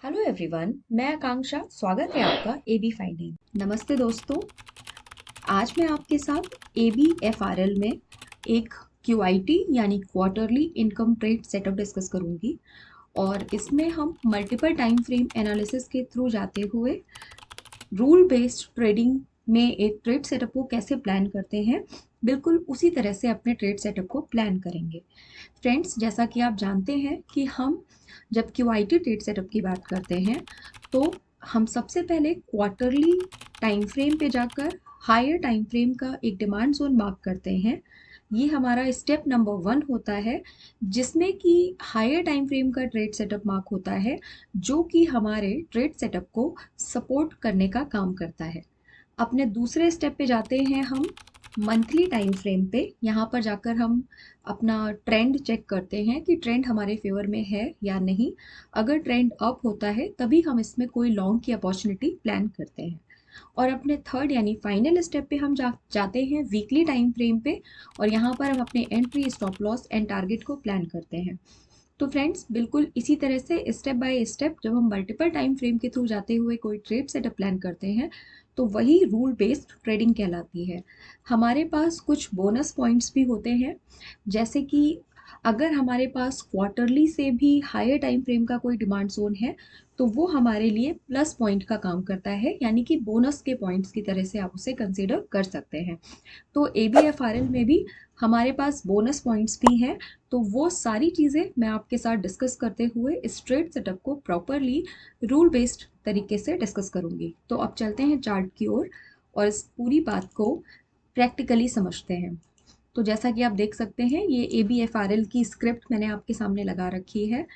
Hello everyone, मैं आकांक्षा। स्वागत है आपका एबी फाइनेंस। नमस्ते दोस्तों, आज मैं आपके साथ ABFRL में एक QIT यानी quarterly income trade setup discuss करूंगी और इसमें हम मल्टीपल टाइम फ्रेम एनालिसिस के थ्रू जाते हुए रूल बेस्ड ट्रेडिंग में एक ट्रेड सेटअप को कैसे प्लान करते हैं, बिल्कुल उसी तरह से अपने ट्रेड सेटअप को प्लान करेंगे। फ्रेंड्स, जैसा कि आप जानते हैं कि हम जब QIT ट्रेड सेटअप की बात करते हैं तो हम सबसे पहले क्वार्टरली टाइम फ्रेम पे जाकर हायर टाइम फ्रेम का एक डिमांड जोन मार्क करते हैं। ये हमारा स्टेप नंबर 1 होता है, जिसमें कि हायर टाइम फ्रेम का ट्रेड सेटअप मार्क होता है, जो कि हमारे ट्रेड सेटअप को सपोर्ट करने का काम करता है। अपने दूसरे स्टेप पे जाते हैं हम मंथली टाइम फ्रेम पे। यहाँ पर जाकर हम अपना ट्रेंड चेक करते हैं कि ट्रेंड हमारे फेवर में है या नहीं। अगर ट्रेंड अप होता है तभी हम इसमें कोई लॉन्ग की अपॉर्चुनिटी प्लान करते हैं। और अपने थर्ड यानी फाइनल स्टेप पे हम जाते हैं वीकली टाइम फ्रेम पे, और यहाँ पर हम अपने entry, stop loss and target को प्लान करते हैं। तो फ्रेंड्स, बिल्कुल इसी तरह से स्टेप बाय स्टेप जब हम मल्टीपल टाइम फ्रेम के थ्रू जाते हुए कोई ट्रेड सेटअप प्लान करते हैं तो वही रूल बेस्ड ट्रेडिंग कहलाती है। हमारे पास कुछ बोनस पॉइंट्स भी होते हैं, जैसे कि अगर हमारे पास क्वार्टरली से भी हायर टाइम फ्रेम का कोई डिमांड जोन है तो वो हमारे लिए प्लस पॉइंट का काम करता है, यानी कि बोनस के पॉइंट्स की तरह से आप उसे कंसिडर कर सकते हैं। तो ABFRL में भी हमारे पास बोनस पॉइंट्स भी हैं। तो वो सारी चीज़ें मैं आपके साथ डिस्कस करते हुए इस ट्रेड सेटअप को प्रॉपरली रूल बेस्ड तरीके से डिस्कस करूंगी। तो अब चलते हैं चार्ट की ओर और इस पूरी बात को प्रैक्टिकली समझते हैं। तो जैसा कि आप देख सकते हैं, ये ABFRL की स्क्रिप्ट मैंने आपके सामने लगा रखी है।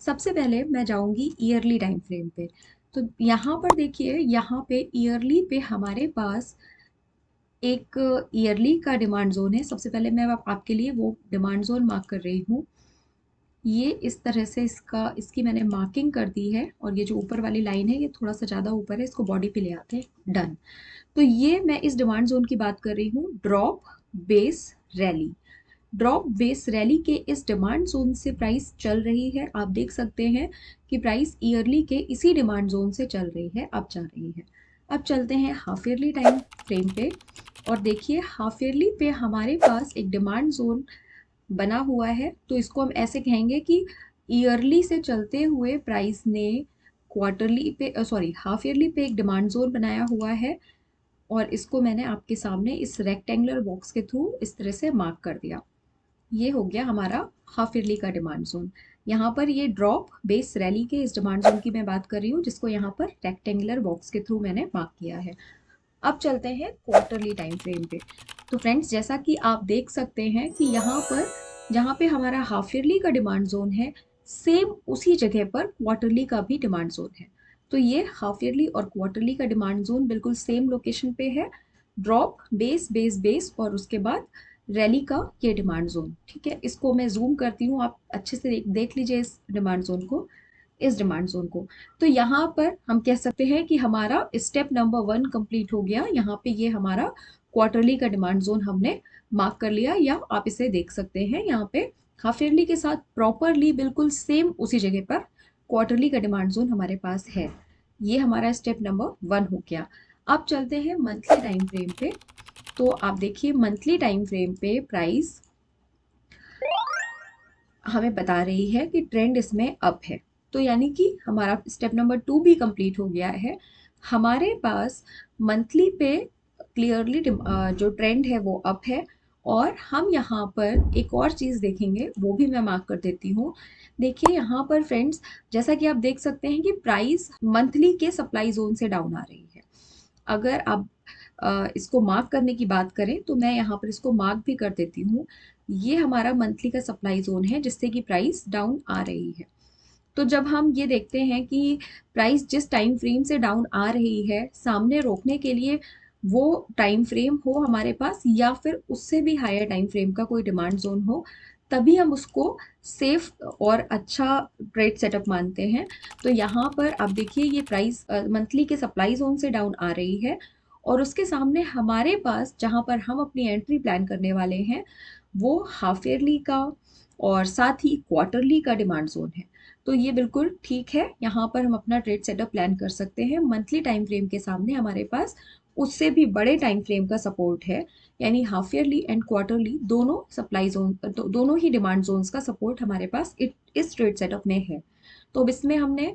सबसे पहले मैं जाऊंगी ईयरली टाइम फ्रेम पे। तो यहाँ पर देखिए, यहाँ पे ईयरली पे हमारे पास एक ईयरली का डिमांड जोन है। सबसे पहले मैं आपके लिए वो डिमांड जोन मार्क कर रही हूँ। ये इस तरह से इसकी मैंने मार्किंग कर दी है, और ये जो ऊपर वाली लाइन है ये थोड़ा सा ज़्यादा ऊपर है, इसको बॉडी पे ले आते हैं। डन। तो ये मैं इस डिमांड जोन की बात कर रही हूँ, drop base rally. Drop base rally के इस डिमांड जोन से प्राइस चल रही है। आप देख सकते हैं कि प्राइस ईयरली के इसी डिमांड जोन से चल रही है, अब जा रही है। अब चलते हैं हाफ ईयरली टाइम फ्रेम पे, और देखिए हाफ ईयरली पे हमारे पास एक डिमांड जोन बना हुआ है। तो इसको हम ऐसे कहेंगे कि ईयरली से चलते हुए प्राइस ने क्वार्टरली पे, सॉरी, हाफ ईयरली पे एक डिमांड जोन बनाया हुआ है, और इसको मैंने आपके सामने इस रेक्टेंगुलर बॉक्स के थ्रू इस तरह से मार्क कर दिया। ये हो गया हमारा हाफ ईयरली का डिमांड जोन। यहाँ पर ये ड्रॉप बेस रैली के इस डिमांड जोन की मैं बात कर रही हूँ, जिसको यहाँ पर रेक्टेंगुलर बॉक्स के थ्रू मैंने मार्क किया है। अब चलते हैं क्वार्टरली टाइम फ्रेम पे। तो फ्रेंड्स, जैसा कि आप देख सकते हैं कि यहाँ पर जहाँ पे हमारा हाफ ईयरली का डिमांड जोन है, सेम उसी जगह पर क्वार्टरली का भी डिमांड जोन है। तो ये हाफ ईयरली और क्वार्टरली का डिमांड जोन बिल्कुल सेम लोकेशन पे है। ड्रॉप बेस बेस बेस और उसके बाद रैली का ये डिमांड जोन। ठीक है, इसको मैं जूम करती हूँ, आप अच्छे से देख लीजिए इस डिमांड जोन को, इस डिमांड जोन को। तो यहाँ पर हम कह सकते हैं कि हमारा स्टेप नंबर 1 कंप्लीट हो गया। यहाँ पे ये हमारा क्वार्टरली का डिमांड जोन हमने मार्क कर लिया, या आप इसे देख सकते हैं यहाँ पे हाफ ईयरली के साथ प्रॉपरली बिल्कुल सेम उसी जगह पर क्वार्टरली का डिमांड जोन हमारे पास है। ये हमारा स्टेप नंबर 1 हो गया। अब चलते हैं मंथली टाइम फ्रेम पे। तो आप देखिए मंथली टाइम फ्रेम पे प्राइस हमें बता रही है कि ट्रेंड इसमें अप है। तो यानी कि हमारा स्टेप नंबर 2 भी कंप्लीट हो गया है। हमारे पास मंथली पे क्लियरली जो ट्रेंड है वो अप है। और हम यहाँ पर एक और चीज़ देखेंगे, वो भी मैं मार्क कर देती हूँ। देखिए यहाँ पर फ्रेंड्स, जैसा कि आप देख सकते हैं कि प्राइस मंथली के सप्लाई जोन से डाउन आ रही है। अगर आप इसको मार्क करने की बात करें तो मैं यहाँ पर इसको मार्क भी कर देती हूँ। ये हमारा मंथली का सप्लाई जोन है, जिससे कि प्राइस डाउन आ रही है। तो जब हम ये देखते हैं कि प्राइस जिस टाइम फ्रेम से डाउन आ रही है, सामने रोकने के लिए वो टाइम फ्रेम हो हमारे पास, या फिर उससे भी हायर टाइम फ्रेम का कोई डिमांड जोन हो, तभी हम उसको सेफ और अच्छा ट्रेड सेटअप मानते हैं। तो यहाँ पर आप देखिए ये प्राइस मंथली के सप्लाई जोन से डाउन आ रही है, और उसके सामने हमारे पास जहाँ पर हम अपनी एंट्री प्लान करने वाले हैं वो हाफ ईयरली का और साथ ही क्वार्टरली का डिमांड जोन है। तो ये बिल्कुल ठीक है, यहाँ पर हम अपना ट्रेड सेटअप प्लान कर सकते हैं। मंथली टाइम फ्रेम के सामने हमारे पास उससे भी बड़े टाइम फ्रेम का सपोर्ट है, यानी हाफ ईयरली एंड क्वार्टरली दोनों सप्लाई जोन, दोनों ही डिमांड जोन्स का सपोर्ट हमारे पास इस ट्रेड सेटअप में है। तो अब इसमें हमने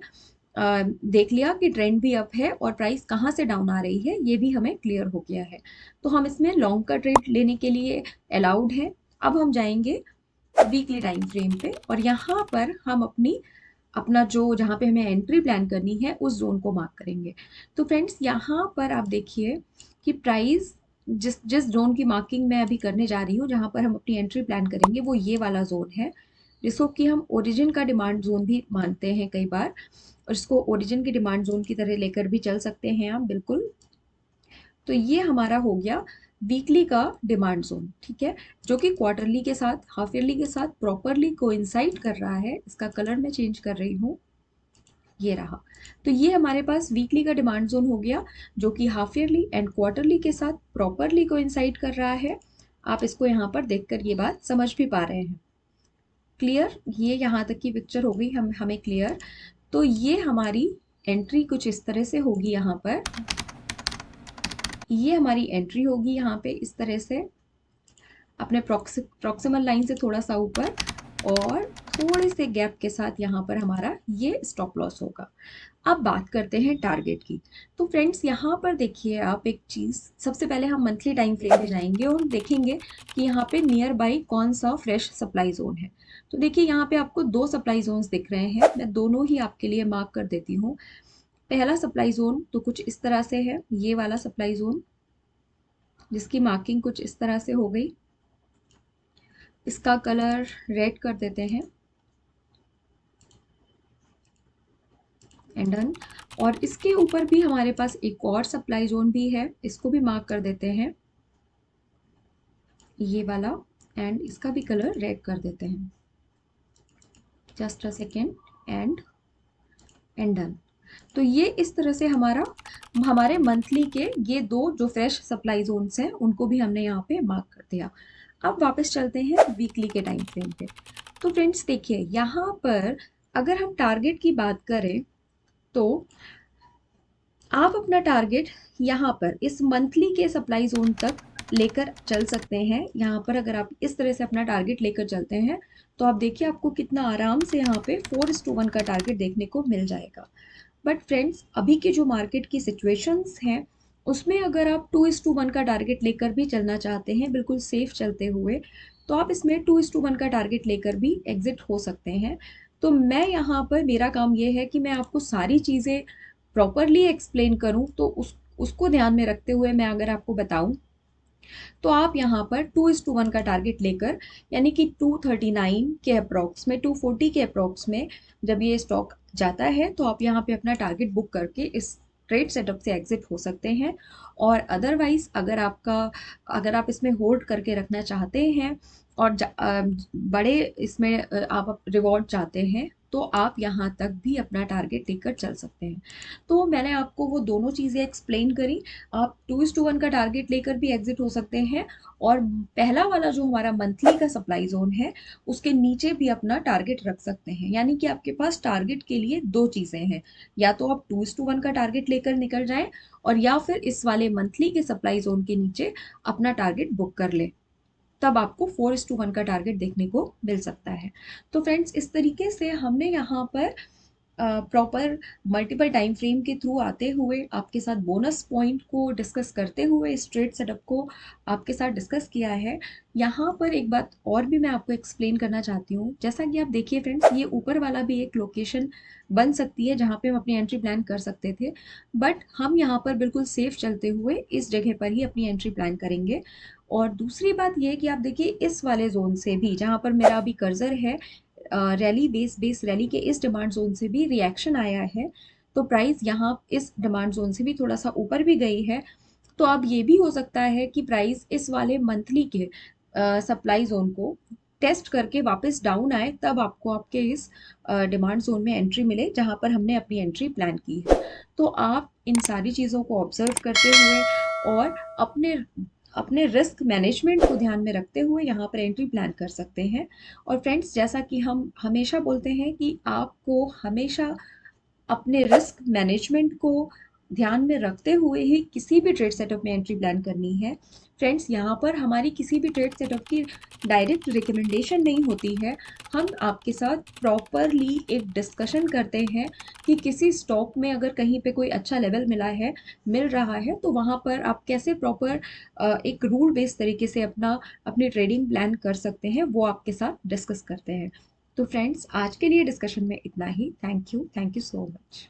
देख लिया कि ट्रेंड भी अप है और प्राइस कहाँ से डाउन आ रही है, ये भी हमें क्लियर हो गया है। तो हम इसमें लॉन्ग का ट्रेड लेने के लिए अलाउड है। अब हम जाएंगे वीकली टाइम फ्रेम पे और यहाँ पर हम अपना जो जहाँ पे हमें एंट्री प्लान करनी है उस जोन को मार्क करेंगे। तो फ्रेंड्स यहाँ पर आप देखिए कि प्राइस जिस जिस जोन की मार्किंग मैं अभी करने जा रही हूँ, जहाँ पर हम अपनी एंट्री प्लान करेंगे, वो ये वाला जोन है, जिसको कि हम ओरिजिन का डिमांड जोन भी मानते हैं कई बार, और इसको ओरिजिन की डिमांड जोन की तरह लेकर भी चल सकते हैं आप बिल्कुल। तो ये हमारा हो गया वीकली का डिमांड जोन, ठीक है, जो कि क्वार्टरली के साथ, हाफ ईयरली के साथ प्रॉपरली कोइंसाइड कर रहा है। इसका कलर मैं चेंज कर रही हूँ, ये रहा। तो ये हमारे पास वीकली का डिमांड जोन हो गया, जो कि हाफ ईयरली एंड क्वार्टरली के साथ प्रॉपरली कोइंसाइड कर रहा है। आप इसको यहाँ पर देखकर ये बात समझ भी पा रहे हैं। क्लियर, ये यहाँ तक की पिक्चर हो गई हमें क्लियर। तो ये हमारी एंट्री कुछ इस तरह से होगी, यहाँ पर ये हमारी एंट्री होगी यहाँ पे इस तरह से, अपने प्रॉक्सिमल लाइन से थोड़ा सा ऊपर और थोड़े से गैप के साथ यहाँ पर हमारा ये स्टॉप लॉस होगा। अब बात करते हैं टारगेट की। तो फ्रेंड्स यहाँ पर देखिए आप एक चीज़, सबसे पहले हम मंथली टाइम फ्रेम पे जाएंगे और देखेंगे कि यहाँ पे नियर बाई कौन सा फ्रेश सप्लाई जोन है। तो देखिए यहाँ पे आपको दो सप्लाई जोन्स दिख रहे हैं, मैं दोनों ही आपके लिए मार्क कर देती हूँ। पहला सप्लाई जोन तो कुछ इस तरह से है, ये वाला सप्लाई जोन, जिसकी मार्किंग कुछ इस तरह से हो गई। इसका कलर रेड कर देते हैं एंड डन। और इसके ऊपर भी हमारे पास एक और सप्लाई जोन भी है, इसको भी मार्क कर देते हैं, ये वाला, एंड इसका भी कलर रेड कर देते हैं। Just a second and done. तो ये इस तरह से हमारे मंथली के ये दो जो फ्रेश सप्लाई जोन्स हैं उनको भी हमने यहाँ पे मार्क कर दिया। अब वापस चलते हैं वीकली के टाइम फ्रेम पे। तो फ्रेंड्स देखिए यहाँ पर अगर हम टारगेट की बात करें तो आप अपना टारगेट यहाँ पर इस मंथली के सप्लाई जोन तक लेकर चल सकते हैं। यहाँ पर अगर आप इस तरह से अपना टारगेट लेकर चलते हैं तो आप देखिए आपको कितना आराम से यहाँ पे 4:1 का टारगेट देखने को मिल जाएगा। बट फ्रेंड्स अभी की जो मार्केट की सिचुएशंस हैं उसमें अगर आप 2:1 का टारगेट लेकर भी चलना चाहते हैं बिल्कुल सेफ चलते हुए, तो आप इसमें 2:1 का टारगेट लेकर भी एग्जिट हो सकते हैं। तो मैं यहाँ पर, मेरा काम ये है कि मैं आपको सारी चीज़ें प्रॉपरली एक्सप्लेन करूँ, तो उसको ध्यान में रखते हुए मैं अगर आपको बताऊँ तो आप यहाँ पर 2:1 का टारगेट लेकर, यानी कि 239 के अप्रॉक्स में, 240 के अप्रॉक्स में जब ये स्टॉक जाता है तो आप यहाँ पे अपना टारगेट बुक करके इस ट्रेड सेटअप से एग्जिट हो सकते हैं। और अदरवाइज अगर आप इसमें होल्ड करके रखना चाहते हैं और बड़े इसमें आप रिवॉर्ड चाहते हैं तो आप यहाँ तक भी अपना टारगेट लेकर चल सकते हैं। तो मैंने आपको वो दोनों चीज़ें एक्सप्लेन करी। आप 2:1 का टारगेट लेकर भी एग्जिट हो सकते हैं और पहला वाला जो हमारा मंथली का सप्लाई जोन है उसके नीचे भी अपना टारगेट रख सकते हैं। यानी कि आपके पास टारगेट के लिए दो चीज़ें हैं, या तो आप 2:1 का टारगेट लेकर निकल जाएं और या फिर इस वाले मंथली के सप्लाई जोन के नीचे अपना टारगेट बुक कर ले, तब आपको 4:1 का टारगेट देखने को मिल सकता है। तो फ्रेंड्स इस तरीके से हमने यहाँ पर प्रॉपर मल्टीपल टाइम फ्रेम के थ्रू आते हुए आपके साथ बोनस पॉइंट को डिस्कस करते हुए इस ट्रेड सेटअप को आपके साथ डिस्कस किया है। यहाँ पर एक बात और भी मैं आपको एक्सप्लेन करना चाहती हूँ। जैसा कि आप देखिए फ्रेंड्स, ये ऊपर वाला भी एक लोकेशन बन सकती है जहाँ पे हम अपनी एंट्री प्लान कर सकते थे, बट हम यहाँ पर बिल्कुल सेफ चलते हुए इस जगह पर ही अपनी एंट्री प्लान करेंगे। और दूसरी बात यह कि आप देखिए इस वाले जोन से भी, जहाँ पर मेरा अभी कर्सर है, रैली बेस रैली के इस डिमांड जोन से भी रिएक्शन आया है, तो प्राइस यहाँ इस डिमांड जोन से भी थोड़ा सा ऊपर भी गई है। तो अब ये भी हो सकता है कि प्राइस इस वाले मंथली के सप्लाई जोन को टेस्ट करके वापस डाउन आए, तब आपको आपके इस डिमांड जोन में एंट्री मिले जहाँ पर हमने अपनी एंट्री प्लान की है। तो आप इन सारी चीज़ों को ऑब्जर्व करते हुए और अपने रिस्क मैनेजमेंट को ध्यान में रखते हुए यहाँ पर एंट्री प्लान कर सकते हैं। और फ्रेंड्स, जैसा कि हम हमेशा बोलते हैं कि आपको हमेशा अपने रिस्क मैनेजमेंट को ध्यान में रखते हुए ही किसी भी ट्रेड सेटअप में एंट्री प्लान करनी है। फ्रेंड्स, यहाँ पर हमारी किसी भी ट्रेड सेटअप की डायरेक्ट रिकमेंडेशन नहीं होती है। हम आपके साथ प्रॉपरली एक डिस्कशन करते हैं कि किसी स्टॉक में अगर कहीं पे कोई अच्छा लेवल मिल रहा है तो वहाँ पर आप कैसे प्रॉपर एक रूल बेस्ड तरीके से अपनी ट्रेडिंग प्लान कर सकते हैं, वो आपके साथ डिस्कस करते हैं। तो फ्रेंड्स, आज के लिए डिस्कशन में इतना ही। Thank you so much.